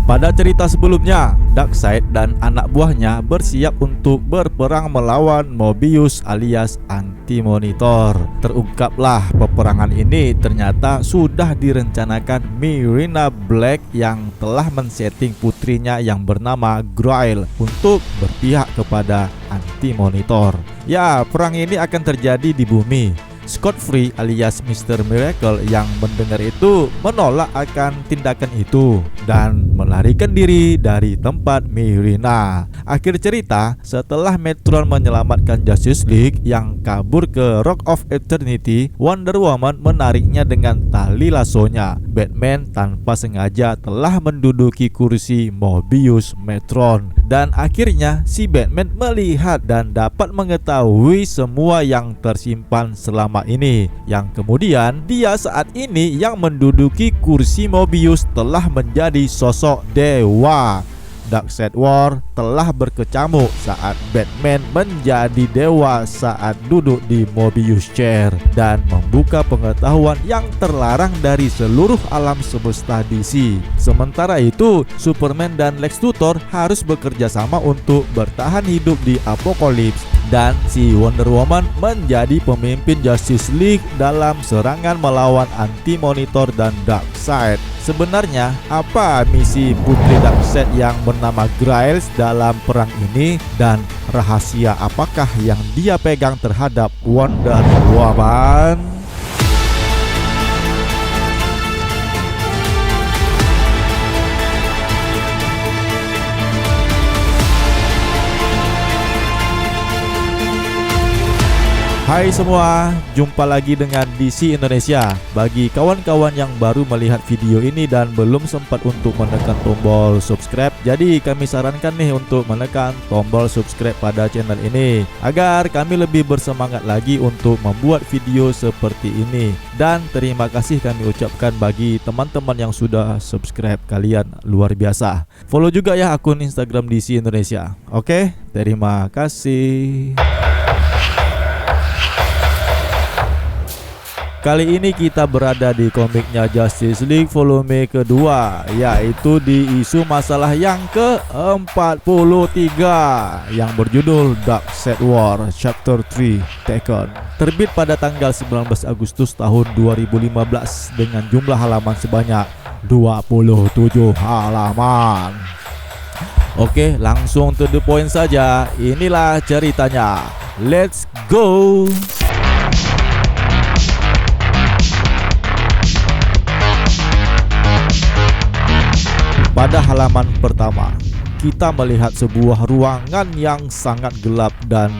Pada cerita sebelumnya, Darkseid dan anak buahnya bersiap untuk berperang melawan Mobius alias Anti-Monitor. Terungkaplah peperangan ini ternyata sudah direncanakan Myrina Black yang telah men-setting putrinya yang bernama Grail untuk berpihak kepada Anti-Monitor. Ya, perang ini akan terjadi di bumi. Scott Free alias Mr. Miracle yang mendengar itu menolak akan tindakan itu dan melarikan diri dari tempat Myrina. Akhir cerita, setelah Metron menyelamatkan Justice League yang kabur ke Rock of Eternity, Wonder Woman menariknya dengan tali lasonya. Batman tanpa sengaja telah menduduki kursi Mobius Metron. Dan akhirnya si Batman melihat dan dapat mengetahui semua yang tersimpan selama ini, yang kemudian dia saat ini yang menduduki kursi Mobius telah menjadi sosok dewa. Darkseid War telah berkecamuk saat Batman menjadi dewa saat duduk di Mobius Chair dan membuka pengetahuan yang terlarang dari seluruh alam semesta DC. Sementara itu, Superman dan Lex Luthor harus bekerja sama untuk bertahan hidup di Apokalips. Dan si Wonder Woman menjadi pemimpin Justice League dalam serangan melawan Anti-Monitor dan Darkseid. Sebenarnya apa misi putri Darkseid yang bernama Grail dalam perang ini, dan rahasia apakah yang dia pegang terhadap Wonder Woman? Hai semua, jumpa lagi dengan DC Indonesia. Bagi kawan-kawan yang baru melihat video ini dan belum sempat untuk menekan tombol subscribe, jadi kami sarankan nih untuk menekan tombol subscribe pada channel ini agar kami lebih bersemangat lagi untuk membuat video seperti ini. Dan terima kasih kami ucapkan bagi teman-teman yang sudah subscribe, kalian luar biasa. Follow juga ya akun Instagram DC Indonesia. Oke, terima kasih. Kali ini kita berada di komiknya Justice League volume kedua, yaitu di isu masalah yang ke-43 yang berjudul Darkseid War Chapter 3 Taken. Terbit pada tanggal 19 Agustus tahun 2015 dengan jumlah halaman sebanyak 27 halaman. Oke, langsung to the point saja. Inilah ceritanya. Let's go. Pada halaman pertama, kita melihat sebuah ruangan yang sangat gelap dan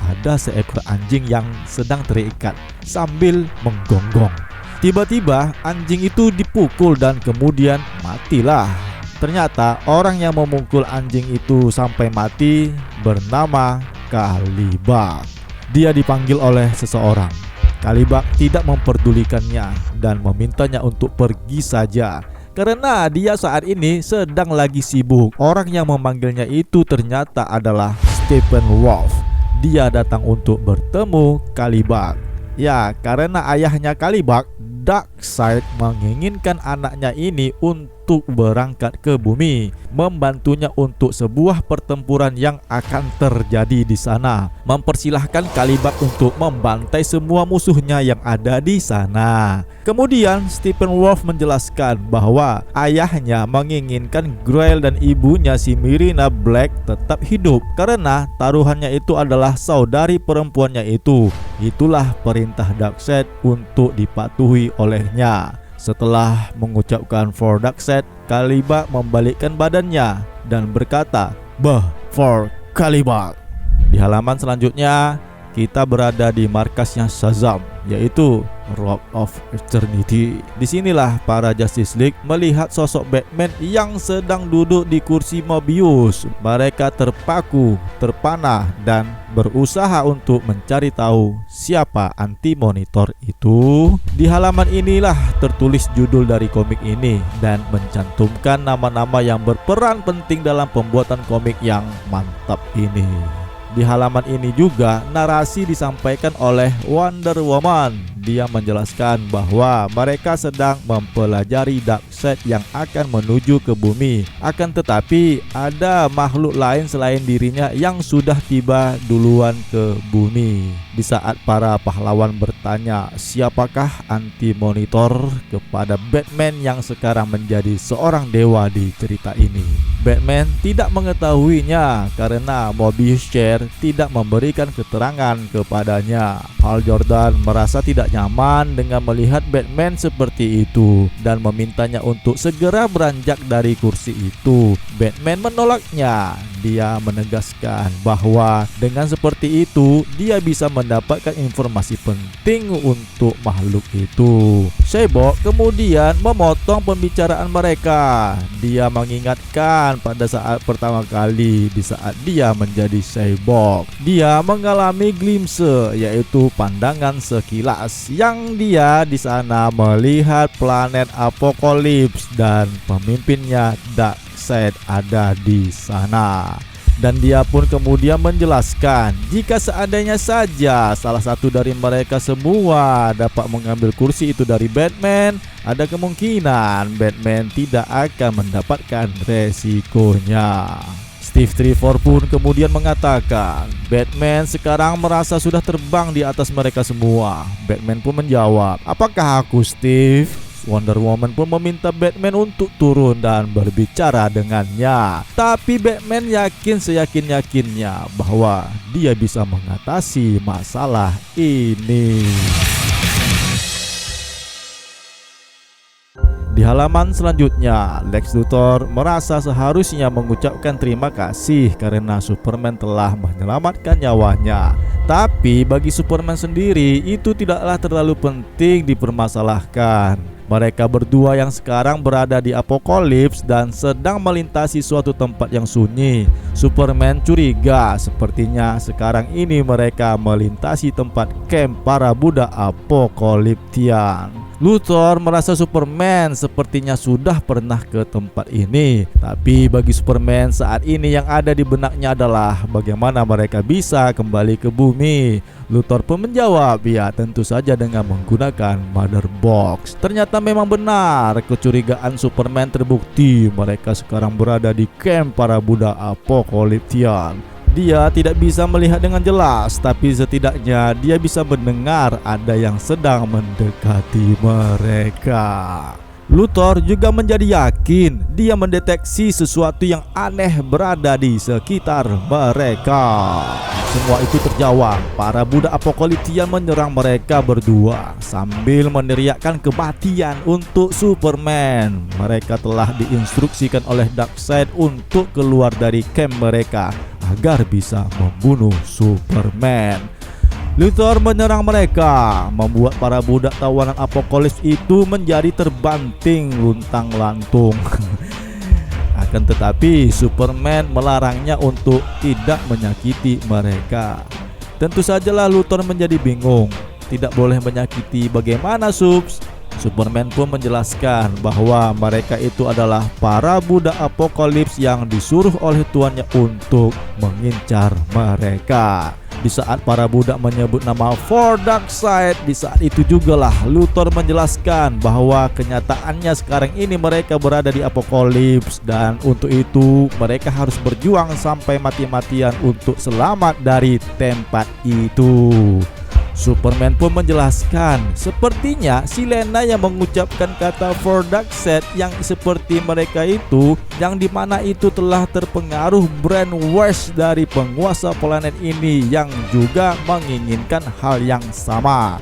ada seekor anjing yang sedang terikat sambil menggonggong. Tiba-tiba anjing itu dipukul dan kemudian matilah. Ternyata orang yang memukul anjing itu sampai mati bernama Kalibak. Dia dipanggil oleh seseorang. Kalibak tidak memperdulikannya dan memintanya untuk pergi saja, karena dia saat ini sedang lagi sibuk. Orang yang memanggilnya itu ternyata adalah Steppenwolf. Dia datang untuk bertemu Kalibak. Ya, karena ayahnya Kalibak, Darkseid menginginkan anaknya ini untuk berangkat ke bumi, membantunya untuk sebuah pertempuran yang akan terjadi di sana. Mempersilahkan Kalibak untuk membantai semua musuhnya yang ada di sana. Kemudian Steppenwolf menjelaskan bahwa ayahnya menginginkan Grail dan ibunya si Myrina Black tetap hidup karena taruhannya itu adalah saudari perempuannya itu. Itulah perintah Darkseid untuk dipatuhi olehnya. Setelah mengucapkan for Darkseid, Kalibak membalikkan badannya dan berkata, "Bah, for Kalibak." Di halaman selanjutnya, kita berada di markasnya Shazam, yaitu Rock of Eternity. Disinilah para Justice League melihat sosok Batman yang sedang duduk di kursi Mobius. Mereka terpaku, terpana, dan berusaha untuk mencari tahu siapa Anti-Monitor itu. Di halaman inilah tertulis judul dari komik ini dan mencantumkan nama-nama yang berperan penting dalam pembuatan komik yang mantap ini. Di halaman ini juga narasi disampaikan oleh Wonder Woman. dia menjelaskan bahwa mereka sedang mempelajari Darkseid yang akan menuju ke bumi. Akan tetapi ada makhluk lain selain dirinya yang sudah tiba duluan ke bumi. Di saat para pahlawan bertanya siapakah Anti-Monitor kepada Batman yang sekarang menjadi seorang dewa di cerita ini, Batman tidak mengetahuinya karena Mobius Chair tidak memberikan keterangan kepadanya. Hal Jordan merasa tidak nyaman dengan melihat Batman seperti itu dan memintanya untuk segera beranjak dari kursi itu. Batman menolaknya. Dia menegaskan bahwa dengan seperti itu dia bisa mendapatkan informasi penting untuk makhluk itu. Cyborg kemudian memotong pembicaraan mereka. Dia mengingatkan pada saat pertama kali di saat dia menjadi Cyborg, dia mengalami glimpse, yaitu pandangan sekilas yang dia di sana melihat planet Apokolips dan pemimpinnya Darkseid ada di sana. Dan dia pun kemudian menjelaskan jika seandainya saja salah satu dari mereka semua dapat mengambil kursi itu dari Batman, ada kemungkinan Batman tidak akan mendapatkan resikonya. Steve Trevor pun kemudian mengatakan Batman sekarang merasa sudah terbang di atas mereka semua. Batman pun menjawab, "Apakah aku, Steve?" Wonder Woman pun meminta Batman untuk turun dan berbicara dengannya. Tapi Batman yakin seyakin-yakinnya bahwa dia bisa mengatasi masalah ini. Di halaman selanjutnya, Lex Luthor merasa seharusnya mengucapkan terima kasih karena Superman telah menyelamatkan nyawanya. Tapi bagi Superman sendiri itu tidaklah terlalu penting dipermasalahkan. Mereka berdua yang sekarang berada di Apokolips dan sedang melintasi suatu tempat yang sunyi. Superman curiga, sepertinya sekarang ini mereka melintasi tempat camp para budak Apokoliptian. Luthor merasa Superman sepertinya sudah pernah ke tempat ini. Tapi bagi Superman saat ini yang ada di benaknya adalah bagaimana mereka bisa kembali ke bumi. Luthor pun menjawab, ya tentu saja dengan menggunakan Mother Box. Ternyata memang benar, kecurigaan Superman terbukti. Mereka sekarang berada di camp para budak Apokoliptian. Dia tidak bisa melihat dengan jelas, tapi setidaknya dia bisa mendengar ada yang sedang mendekati mereka. Luthor juga menjadi yakin dia mendeteksi sesuatu yang aneh berada di sekitar mereka. Semua itu terjawab. Para budak Apokoliptian menyerang mereka berdua sambil meneriakkan kematian untuk Superman. Mereka telah diinstruksikan oleh Darkseid untuk keluar dari camp mereka agar bisa membunuh Superman. Luthor menyerang mereka, membuat para budak tawanan Apokolips itu menjadi terbanting luntang-lantung. Akan tetapi Superman melarangnya untuk tidak menyakiti mereka. Tentu sajalah Luthor menjadi bingung. Tidak boleh menyakiti, bagaimana Subs? Superman pun menjelaskan bahwa mereka itu adalah para budak Apokolips yang disuruh oleh tuannya untuk mengincar mereka. Di saat para budak menyebut nama For Darkseid, di saat itu jugalah Luthor menjelaskan bahwa kenyataannya sekarang ini mereka berada di Apokolips dan untuk itu mereka harus berjuang sampai mati-matian untuk selamat dari tempat itu. Superman pun menjelaskan, sepertinya si Lena yang mengucapkan kata For Darkseid yang seperti mereka itu, yang dimana itu telah terpengaruh brainwash dari penguasa planet ini yang juga menginginkan hal yang sama.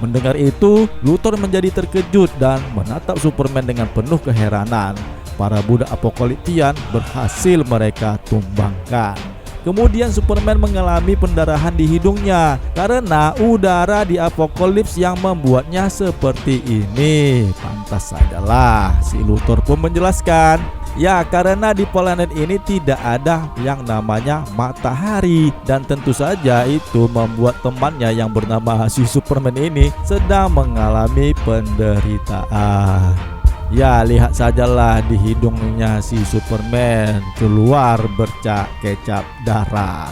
Mendengar itu, Luthor menjadi terkejut dan menatap Superman dengan penuh keheranan. Para budak Apokoliptian berhasil mereka tumbangkan. Kemudian Superman mengalami pendarahan di hidungnya karena udara di Apokolips yang membuatnya seperti ini. Pantas sajalah, si Luthor pun menjelaskan, ya karena di planet ini tidak ada yang namanya matahari. Dan tentu saja itu membuat temannya yang bernama si Superman ini sedang mengalami penderitaan. Ya, lihat sajalah di hidungnya si Superman keluar bercak kecap darah.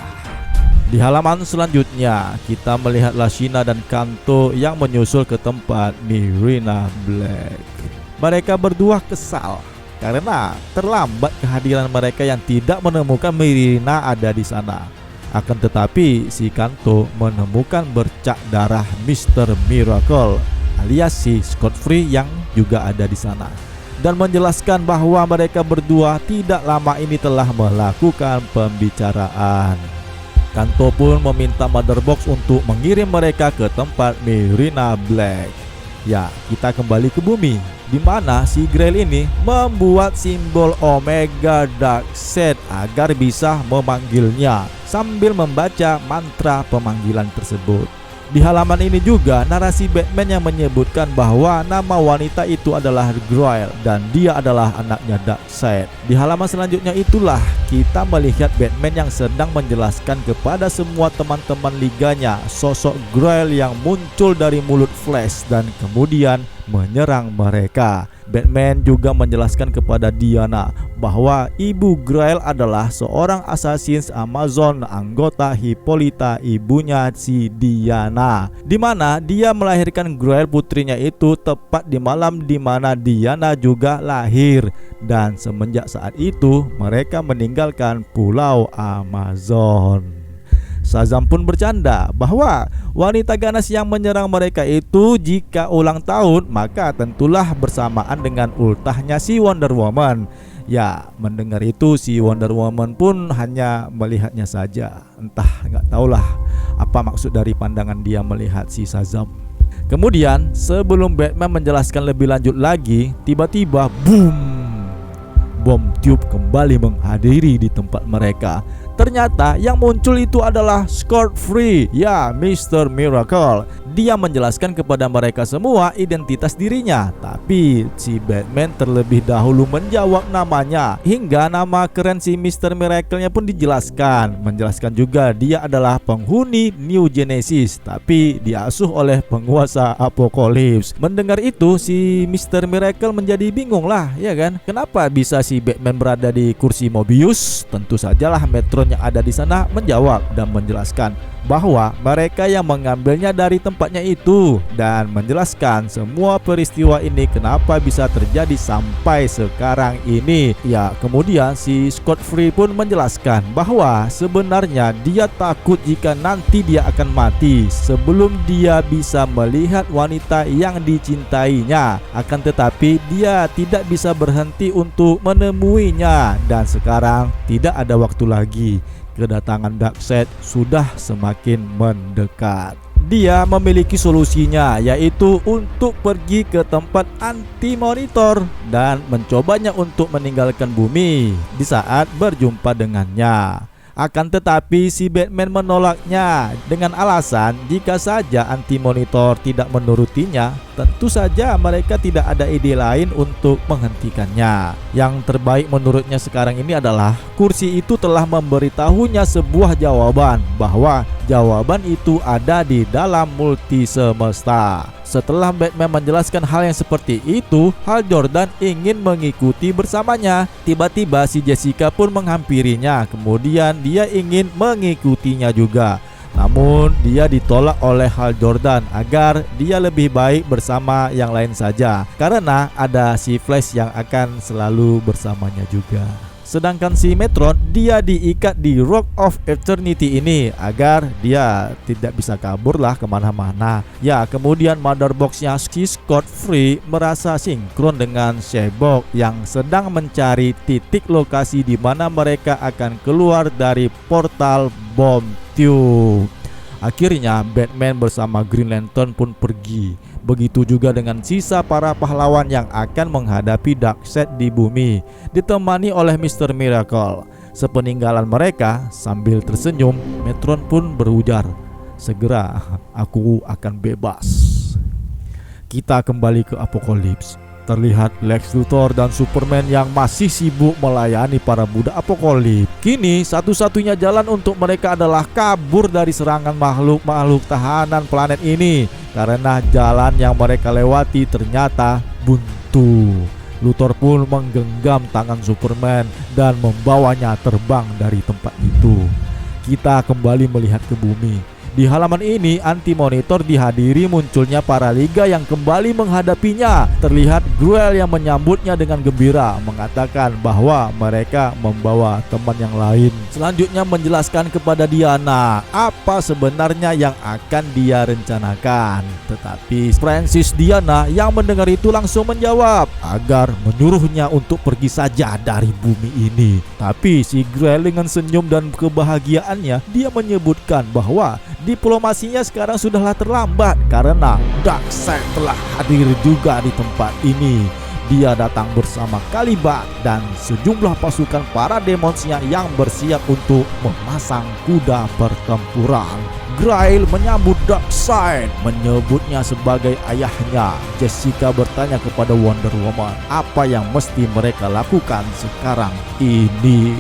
Di halaman selanjutnya, kita melihat Lashina dan Kanto yang menyusul ke tempat Mireena Black. Mereka berdua kesal karena terlambat kehadiran mereka yang tidak menemukan Mireena ada di sana. Akan tetapi si Kanto menemukan bercak darah Mr. Miracle alias si Scott Free yang juga ada di sana, dan menjelaskan bahwa mereka berdua tidak lama ini telah melakukan pembicaraan. Kanto pun meminta Mother Box untuk mengirim mereka ke tempat Mireena Black. Ya, kita kembali ke bumi, di mana si Grail ini membuat simbol Omega Darkseid agar bisa memanggilnya sambil membaca mantra pemanggilan tersebut. Di halaman ini juga narasi Batman yang menyebutkan bahwa nama wanita itu adalah Grail dan dia adalah anaknya Darkseid. Di halaman selanjutnya itulah kita melihat Batman yang sedang menjelaskan kepada semua teman-teman liganya sosok Grail yang muncul dari mulut Flash dan kemudian menyerang mereka. Batman juga menjelaskan kepada Diana bahwa Ibu Grail adalah seorang assassin Amazon anggota Hippolyta, ibunya si Diana, di mana dia melahirkan Grail putrinya itu tepat di malam di mana Diana juga lahir, dan semenjak saat itu mereka meninggalkan pulau Amazon. Shazam pun bercanda bahwa wanita ganas yang menyerang mereka itu jika ulang tahun maka tentulah bersamaan dengan ultahnya si Wonder Woman. Ya, mendengar itu si Wonder Woman pun hanya melihatnya saja. Entah, nggak tahulah apa maksud dari pandangan dia melihat si Shazam. Kemudian sebelum Batman menjelaskan lebih lanjut lagi, tiba-tiba boom, bom tiup kembali menghadiri di tempat mereka. Ternyata yang muncul itu adalah Scott Free, ya Mr. Miracle. Dia menjelaskan kepada mereka semua identitas dirinya, tapi si Batman terlebih dahulu menjawab namanya, hingga nama keren si Mr. Miracle-nya pun dijelaskan. Menjelaskan juga dia adalah penghuni New Genesis, tapi diasuh oleh penguasa Apokolips. Mendengar itu si Mr. Miracle menjadi bingung lah, ya kan? Kenapa bisa si Batman berada di kursi Mobius? Tentu sajalah Metron yang ada di sana menjawab dan menjelaskan bahwa mereka yang mengambilnya dari tempatnya itu, dan menjelaskan semua peristiwa ini kenapa bisa terjadi sampai sekarang ini. Ya, kemudian si Scott Free pun menjelaskan bahwa sebenarnya dia takut jika nanti dia akan mati sebelum dia bisa melihat wanita yang dicintainya. Akan tetapi dia tidak bisa berhenti untuk menemuinya, dan sekarang tidak ada waktu lagi. Kedatangan Darkseid sudah semakin mendekat. Dia memiliki solusinya, yaitu untuk pergi ke tempat anti-monitor dan mencobanya untuk meninggalkan bumi di saat berjumpa dengannya. Akan tetapi si Batman menolaknya dengan alasan jika saja anti-monitor tidak menurutinya, tentu saja mereka tidak ada ide lain untuk menghentikannya. Yang terbaik menurutnya sekarang ini adalah kursi itu telah memberitahunya sebuah jawaban, bahwa jawaban itu ada di dalam multi semesta. Setelah Batman menjelaskan hal yang seperti itu, Hal Jordan ingin mengikuti bersamanya. Tiba-tiba si Jessica pun menghampirinya, kemudian dia ingin mengikutinya juga. Namun dia ditolak oleh Hal Jordan agar dia lebih baik bersama yang lain saja, karena ada si Flash yang akan selalu bersamanya juga. Sedangkan si Metron, dia diikat di Rock of Eternity ini agar dia tidak bisa kabur lah kemana-mana. Ya, kemudian Mother Box-nya si Scott Free merasa sinkron dengan Shebok yang sedang mencari titik lokasi di mana mereka akan keluar dari portal bom tube. Akhirnya Batman bersama Green Lantern pun pergi. Begitu juga dengan sisa para pahlawan yang akan menghadapi Darkseid di bumi, ditemani oleh Mr. Miracle. Sepeninggalan mereka, sambil tersenyum, Metron pun berujar, "Segera aku akan bebas." Kita kembali ke Apokolips. Terlihat Lex Luthor dan Superman yang masih sibuk melayani para budak Apokolips. Kini satu-satunya jalan untuk mereka adalah kabur dari serangan makhluk-makhluk tahanan planet ini, karena jalan yang mereka lewati ternyata buntu. Luthor pun menggenggam tangan Superman dan membawanya terbang dari tempat itu. kita kembali melihat ke bumi. Di halaman ini, Anti-Monitor dihadiri munculnya para liga yang kembali menghadapinya. Terlihat Gruel yang menyambutnya dengan gembira, mengatakan bahwa mereka membawa teman yang lain. Selanjutnya menjelaskan kepada Diana apa sebenarnya yang akan dia rencanakan. Tetapi Francis Diana yang mendengar itu langsung menjawab agar menyuruhnya untuk pergi saja dari bumi ini. Tapi si Gruel dengan senyum dan kebahagiaannya, dia menyebutkan bahwa diplomasinya sekarang sudahlah terlambat karena Darkseid telah hadir juga di tempat ini. Dia datang bersama Kalibat dan sejumlah pasukan para demonsnya yang bersiap untuk memasang kuda pertempuran. Grail menyambut Darkseid, menyebutnya sebagai ayahnya. Jessica bertanya kepada Wonder Woman apa yang mesti mereka lakukan sekarang ini.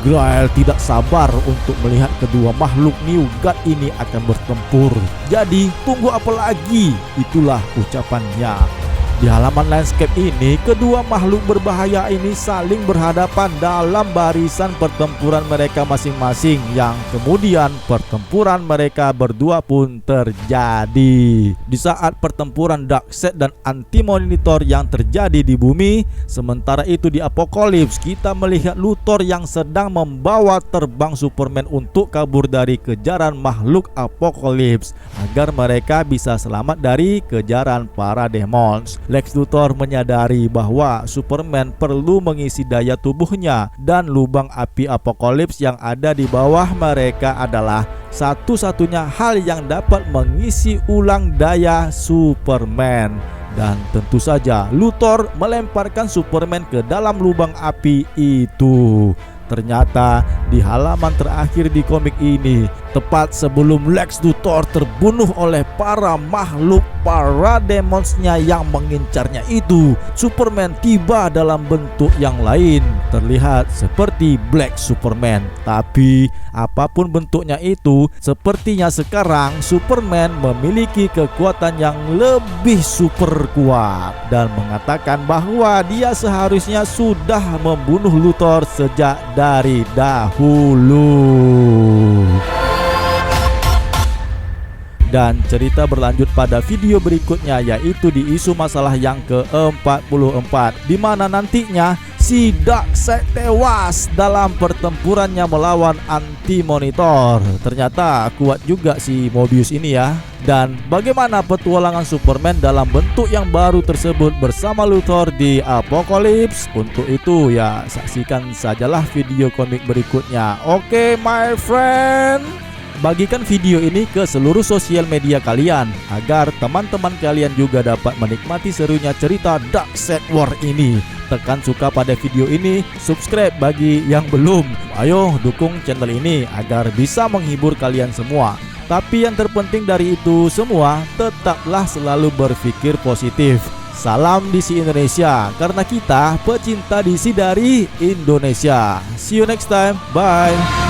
Grail tidak sabar untuk melihat kedua makhluk New God ini akan bertempur. Jadi tunggu apa lagi? Itulah ucapannya. Di halaman landscape ini, kedua makhluk berbahaya ini saling berhadapan dalam barisan pertempuran mereka masing-masing, yang kemudian pertempuran mereka berdua pun terjadi. Di saat pertempuran Darkseid dan Anti-Monitor yang terjadi di bumi, sementara itu di Apokolips kita melihat Luthor yang sedang membawa terbang Superman untuk kabur dari kejaran makhluk Apokolips agar mereka bisa selamat dari kejaran para demons. Lex Luthor menyadari bahwa Superman perlu mengisi daya tubuhnya, dan lubang api Apokolips yang ada di bawah mereka adalah satu-satunya hal yang dapat mengisi ulang daya Superman. Dan tentu saja Luthor melemparkan Superman ke dalam lubang api itu. Ternyata di halaman terakhir di komik ini, tepat sebelum Lex Luthor terbunuh oleh para makhluk para demonsnya yang mengincarnya itu, Superman tiba dalam bentuk yang lain, terlihat seperti Black Superman. Tapi apapun bentuknya itu, sepertinya sekarang Superman memiliki kekuatan yang lebih super kuat dan mengatakan bahwa dia seharusnya sudah membunuh Luthor sejak dari dahulu. Dan cerita berlanjut pada video berikutnya, yaitu di isu masalah yang ke-44, di mana nantinya si Darkseid tewas dalam pertempurannya melawan Anti-Monitor. Ternyata kuat juga si Mobius ini ya. Dan bagaimana petualangan Superman dalam bentuk yang baru tersebut bersama Luthor di Apokolips? Untuk itu ya saksikan sajalah video komik berikutnya. Oke, my friend, bagikan video ini ke seluruh sosial media kalian agar teman-teman kalian juga dapat menikmati serunya cerita Darkseid War ini. Tekan suka pada video ini, subscribe bagi yang belum. Ayo dukung channel ini agar bisa menghibur kalian semua. Tapi yang terpenting dari itu semua, tetaplah selalu berpikir positif. Salam DC Indonesia, karena kita pecinta DC dari Indonesia. See you next time, bye.